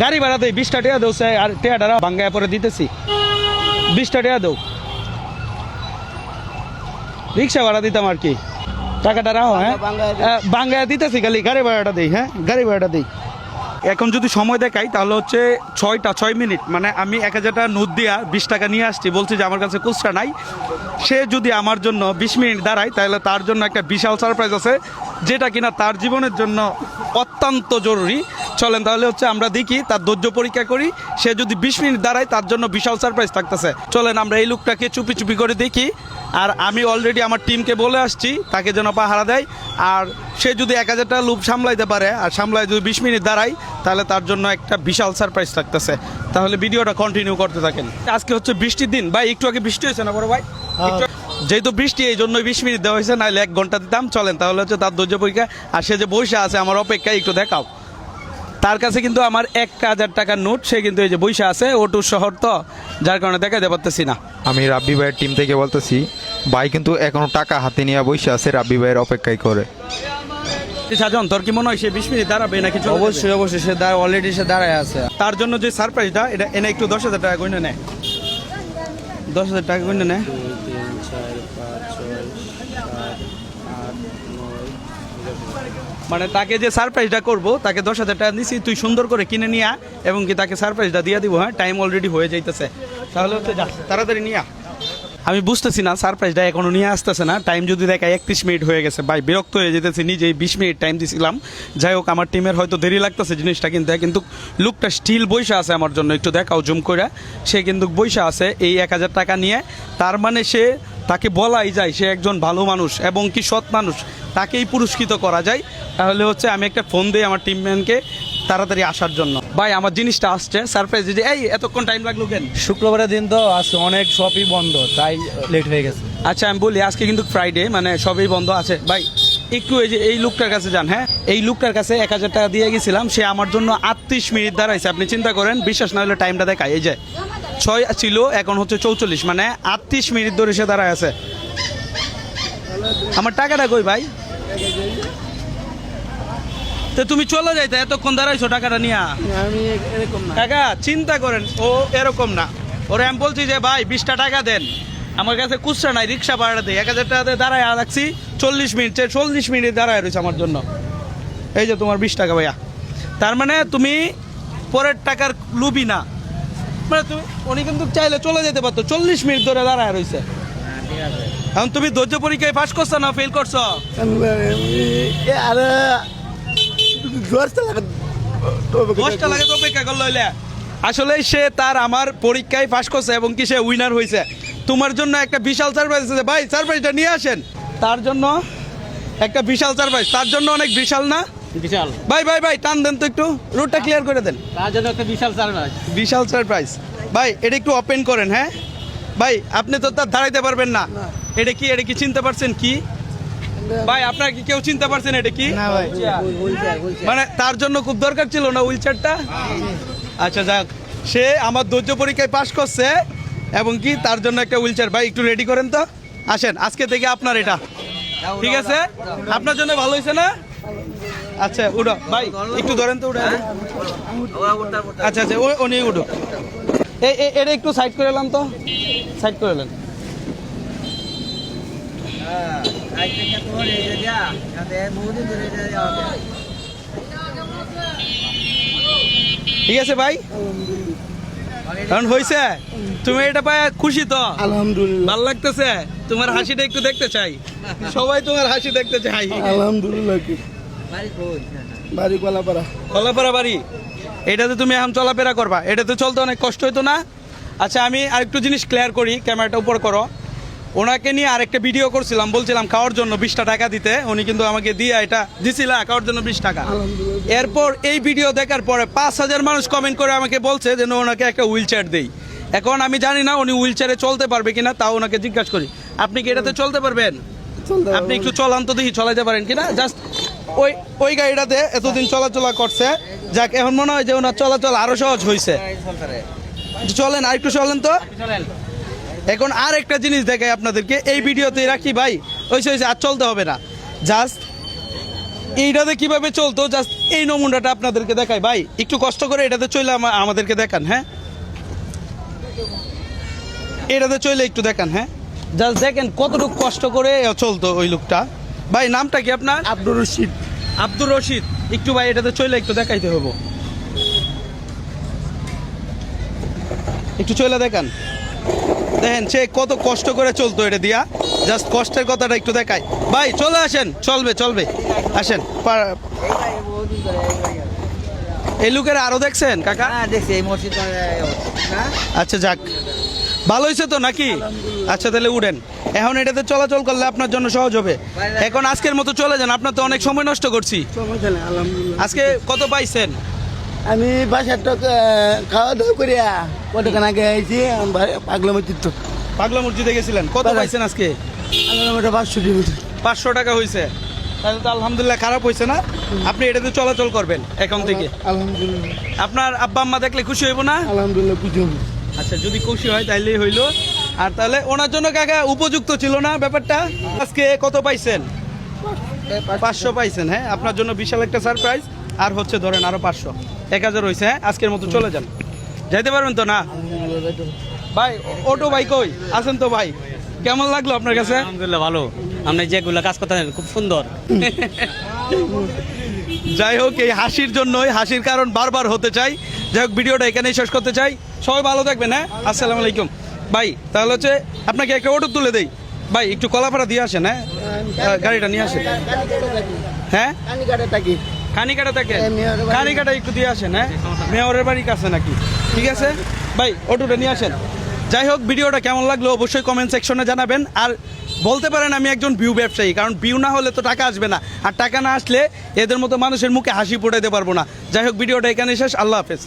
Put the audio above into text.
গাড়ি ভাড়া দেই 20টা টাকা দেও আর টাকাটা ভাঙ্গায় পরে দিতেছি 20টা টাকা দেও রিক্সা ভাড়া দিতাম আর কি টাকাটা রাখো হ্যাঁ ভাঙ্গায় দিতেছি খালি গাড়ি ভাড়াটা দিই হ্যাঁ গাড়ি ভাড়াটা দিই এখন যদি সময় দেখাই তাহলে হচ্ছে 6 মিনিট মানে আমি 1000 টাকা নোট দিয়া 20 টাকা নিয়ে আসছি বলছি যে আমার কাছে খুচরা নাই সে যদি আমার জন্য 20 মিনিট দাঁড়ায় তাহলে তার জন্য একটা বিশাল সারপ্রাইজ আছে যেটা কিনা তার জীবনের জন্য অত্যন্ত জরুরি চলেন তাহলে হচ্ছে আমরা দেখি তার ধৈর্য পরীক্ষা করি সে যদি 20 মিনিট দাঁড়ায় তার জন্য বিশাল সারপ্রাইজ থাকতেছে চলেন আমরা এই লোকটাকে চুপি চুপি করে দেখি আর আমি অলরেডি আমার টিমকে বলে আসছি তাকে যেন পাহারা দেয় আর সে যদি 1000 টাকা লুপ সামলাইতে পারে আর সামলায় যদি 20 মিনিট দাঁড়ায় তাহলে তার জন্য একটা বিশাল সারপ্রাইজ থাকতেছে তাহলে ভিডিওটা কন্টিনিউ করতে থাকেন আজকে হচ্ছে বৃষ্টির দিন ভাই একটু আগে বৃষ্টি হয়েছে না বড় ভাই যেহেতু বৃষ্টি এই জন্যই 20 মিনিট দেওয়া হয়েছে নাহলে 1 ঘন্টা দিতাম চলেন তাহলে হচ্ছে তার ধৈর্য পরীক্ষা আর সে যে বৈশা আছে আমার অপেক্ষায় একটু দেখাও তার কাছে কিন্তু আমার 1000 টাকার নোট সে কিন্তু এই যে বৈশা আছে ওটুর শহর তো যার কারণে দেখাতে পারতেছি না আমি রাব্বি ভাইয়ের টিম থেকে বলতেছি ভাই কিন্তু এখনো টাকা হাতে নিয়ে বসে আছে রাব্বি ভাইয়ের অপেক্ষায় করে সাজন তোর কি মনে হয় সে 20 মিনিট দাঁড়াবে নাকি অবশ্যই অবশ্যই সে অলরেডি সে দাঁড়ায় আছে তার জন্য যে সারপ্রাইজটা এটা এনে একটু 10,000 টাকা গইনে নেয় 10,000 টাকা গইনে নেয় 2, 3, 4, 5, 6, 7, 8, 9 মানে তাকে যে সারপ্রাইজটা করবো তাকে 10,000 টাকা নিছি তুই সুন্দর করে কিনে নিয়া এবং কি তাকে সারপ্রাইজটা দিয়ে দিব হ্যাঁ টাইম অলরেডি হয়ে যাইতেছে তাহলে হচ্ছে যা তাড়াতাড়ি নিয়া আমি বুঝতেছি না সারপ্রাইজটা এখনো নিয়ে আসতেছে না টাইম যদি দেখায় 31 মিনিট হয়ে গেছে ভাই বিরক্ত হয়ে যেতেছি নিজেই 20 মিনিট টাইম দিছিলাম যাই হোক আমার টিমের হয়তো দেরি লাগতেছে জিনিসটা কিনতে কিন্তু লুকটা স্টিল বইসা আছে আমার জন্য একটু দেখাও জুম করে সে কিন্তু বইসা আছে এই 1000 টাকা নিয়ে তার মানে সে তাকে বলাই যায় সে একজন ভালো মানুষ এবং কি সৎ মানুষ তাকেই পুরস্কৃত করা যায় তাহলে হচ্ছে আমি একটা ফোন দিই আমার টিমম্যানকে তাড়াতাড়ি আসার জন্য ভাই আমার জিনিসটা আসছে সারপ্রাইজ যে এই এতক্ষণ টাইম লাগলো কেন শুক্রবারের দিন তো আজকে অনেক শপই বন্ধ তাই লেট হয়ে গেছে আচ্ছা আমি বলি আজকে কিন্তু ফ্রাইডে মানে সবই বন্ধ আছে ভাই একটু এই যে এই লোকটার কাছে যান হ্যাঁ এই লোকটার কাছে 1000 টাকা দিয়ে গেছিলাম সে আমার জন্য 38 মিনিট দাঁড়াইছে আপনি চিন্তা করেন বিশ্বাস না হলে টাইমটা দেখায় এই যে 6 ছিল এখন হচ্ছে 44 মানে 38 মিনিট ধরে সে দাঁড়ায় আছে আমার টাকাটা কই ভাই তো তুমি চলে যাইতে এতক্ষণ দাঁড়াইছো টাকাটা নিয়ে আমি এরকম না টাকা চিন্তা করেন ও এরকম না ওরে আমি বলছি যে ভাই 20টা টাকা দেন আমার কাছে খুচরা নাই রিক্সা ভাড়া দেয় 1000 টাকা দিয়ে দাঁড়ায় রাখছি 40 মিনিট দাঁড়ায় রয়েছে আমার জন্য এই যে তোমার 20 টাকা ভাইয়া তার মানে তুমি পরের টাকার লুবি না মানে তুমি উনি কিন্তু চাইলে চলে যেতে পারতো 40 মিনিট ধরে দাঁড়ায় রয়েছে এখন তুমি ধৈর্য পরীক্ষায় পাস করছো না ফেল করছো আরে 10টা লাগে তো অপেক্ষা করলো আসলে সে তার আমার পরীক্ষায় পাস করছে এবং কি সে উইনার হয়েছে তোমার জন্য একটা বিশাল সারপ্রাইজ আছে ভাই সারপ্রাইজটা নিয়ে আসেন তার জন্য একটা বিশাল সারপ্রাইজ তার জন্য অনেক বিশাল না বিশাল ভাই ভাই ভাই টান দেন তো একটু রুটটা ক্লিয়ার করে দেন তার জন্য একটা বিশাল সারপ্রাইজ বিশাল সারপ্রাইজ ভাই এটা একটু ওপেন করেন হ্যাঁ ভাই আপনি তো তার দাঁড়াইতে পারবেন না এটা কি চিনতে পারছেন কি ভাই আপনার কি কেউ চিনতে পারছেন এটা কি না ভাই মানে তার জন্য খুব দরকার ছিল না হুইল চেয়ারটা আচ্ছা যাক সে আমার ধৈর্য পরীক্ষায় পাশ করছে এবং কি তার জন্য একটা হুইল চেয়ার ভাই একটু রেডি করেন তো আসেন আজকে থেকে আপনার এটা ঠিক আছে আপনার জন্য ভালো হয়েছে না আচ্ছা উঠো ভাই একটু ধরেন তো উঠে আচ্ছা আচ্ছা ও নিয়ে উঠো এটা একটু সাইড করে এলাম তো সাইড করে এলেন ঠিক আছে ভাই কারণ হয়েছে তুমি এটা পায় খুশি তো আলহামদুলিল্লাহ ভালো লাগতেছে তোমার হাসিটা একটু দেখতে চাই সবাই তোমার হাসি দেখতে চাই আলহামদুলিল্লাহ কি বাড়ি কলাপাড়া কলাপাড়া বাড়ি এটাতে তুমি এখন চলাফেরা করবা এটাতে চলতে অনেক কষ্ট হইতো না আচ্ছা আমি আরেকটু জিনিস ক্লিয়ার করি ক্যামেরাটা উপর করো ওনাকে নিয়ে আরেকটা ভিডিও করছিলাম বলছিলাম খাওয়ার জন্য 20টা টাকা দিতে উনি কিন্তু আমাকে দিয়ে এটা দিছিল খাওয়ার জন্য 20 টাকা এরপর এই ভিডিও দেখার পরে 5,000 মানুষ কমেন্ট করে আমাকে বলছে যে ওনাকে একটা হুইল চেয়ার দেই এখন আমি জানি না উনি হুইল চেয়ারে চলতে পারবে কিনা তাও ওনাকে জিজ্ঞাসা করি আপনি কি এটাতে চলতে পারবেন আপনি একটু চলান তো দেখি চলাইতে পারেন কিনা জাস্ট ওই গাড়িটাতে এতদিন চলাচলা করছে যাক এখন মনে হয় যে ওনার চলাচল আরো সহজ হয়েছে চলেন আর একটু চলেন তো এখন আর একটা জিনিস দেখাই আপনাদেরকে এই ভিডিওতে রাখি ভাই হয়েছে আর চলতে হবে না জাস্ট এইটাতে কিভাবে চলতো জাস্ট এই নমুনাটা আপনাদেরকে দেখাই ভাই, একটু কষ্ট করে এটাতে চলে আমাদেরকে দেখান। হ্যাঁ, এটাতে চলে একটু দেখান। হ্যাঁ, জাস্ট দেখেন কতটুকু কষ্ট করে চলতো ওই লোকটা। ভাই নামটা কি আপনার? আব্দুর রশিদ। আব্দুর রশিদ। একটু ভাই এটাতে চলে একটু দেখাইতে হবো, একটু চলে দেখান। দেখেন সে কত কষ্ট করে চলতো এটা দিয়া, জাস্ট কষ্টের কথাটা একটু দেখাই। ভাই চলে আসেন, চলবে চলবে, আসেন। এই লোকের আরো দেখছেন কাকা? দেখছি এই মসজিদ আচ্ছা যাক, ভালো হয়েছে তো নাকি? আচ্ছা তাহলে উঠেন, এখন এটাতে চলাচল করলে আপনার জন্য সহজ হবে। এখন আজকের মতো চলে যান, আপনার তো অনেক সময় নষ্ট করছি। আলহামদুলিল্লাহ। আজকে কত পাইছেন? আমি বাসার খাওয়া দাওয়া করিয়া কতক্ষণ আগে আইছি পাগলা মসজিদ। তো পাগলা মসজিদে গেছিলেন, কত পাইছেন আজকে? 500 টাকা হয়েছে, তাহলে তো আলহামদুলিল্লাহ খারাপ হয়েছে না। আপনি এটাতে চলাচল করবেন এখন থেকে। আলহামদুলিল্লাহ। আপনার আব্বা আম্মা দেখলে খুশি হইব না? আলহামদুলিল্লাহ খুশি হবো। আচ্ছা যদি খুশি হয় তাইলেই হইলো। আর তাহলে ওনার জন্য কাকা উপযুক্ত ছিল না ব্যাপারটা? আজকে কত পাইছেন? 500 পাইছেন। হ্যাঁ, আপনার জন্য বিশাল একটা সারপ্রাইজ। আর হচ্ছে ধরেন আরো 500, 1000 হয়েছে। হ্যাঁ, আজকের মতো চলে যান, যাইতে পারবেন তো না? ভাই অটো ভাই কই আছেন তো ভাই? কেমন লাগলো আপনার কাছে? আলহামদুলিল্লাহ ভালো, আপনি যেগুলো কাজ করতেছেন খুব সুন্দর। যাই হোক, এই হাসির জন্যই, হাসির কারণ বারবার হতে চাই। যাই হোক, ভিডিওটা এখানেই শেষ করতে চাই। সবাই ভালো থাকবেন। হ্যাঁ, আসসালামু আলাইকুম। ভাই তাহলে হচ্ছে আপনাকে একটা অটো তুলে দেই। ভাই একটু কলাপাড়া দিয়ে আসেন। হ্যাঁ, গাড়িটা নিয়ে আসেন। হ্যাঁ, খানিকাটা থেকে খানিকাটা একটু দিয়ে আসেন। হ্যাঁ, মেয়রের বাড়ির কাছে নাকি? ঠিক আছে ভাই, অটোটা নিয়ে আসেন। যাই হোক, ভিডিওটা কেমন লাগলো অবশ্যই কমেন্ট সেকশনে জানাবেন। আর বলতে পারেন আমি একজন ভিউ ব্যবসায়ী, কারণ ভিউ না হলে তো টাকা আসবে না, আর টাকা না আসলে এদের মতো মানুষের মুখে হাসি ফোটাইতে পারবো না। যাই হোক, ভিডিওটা এখানে শেষ। আল্লাহ হাফেজ।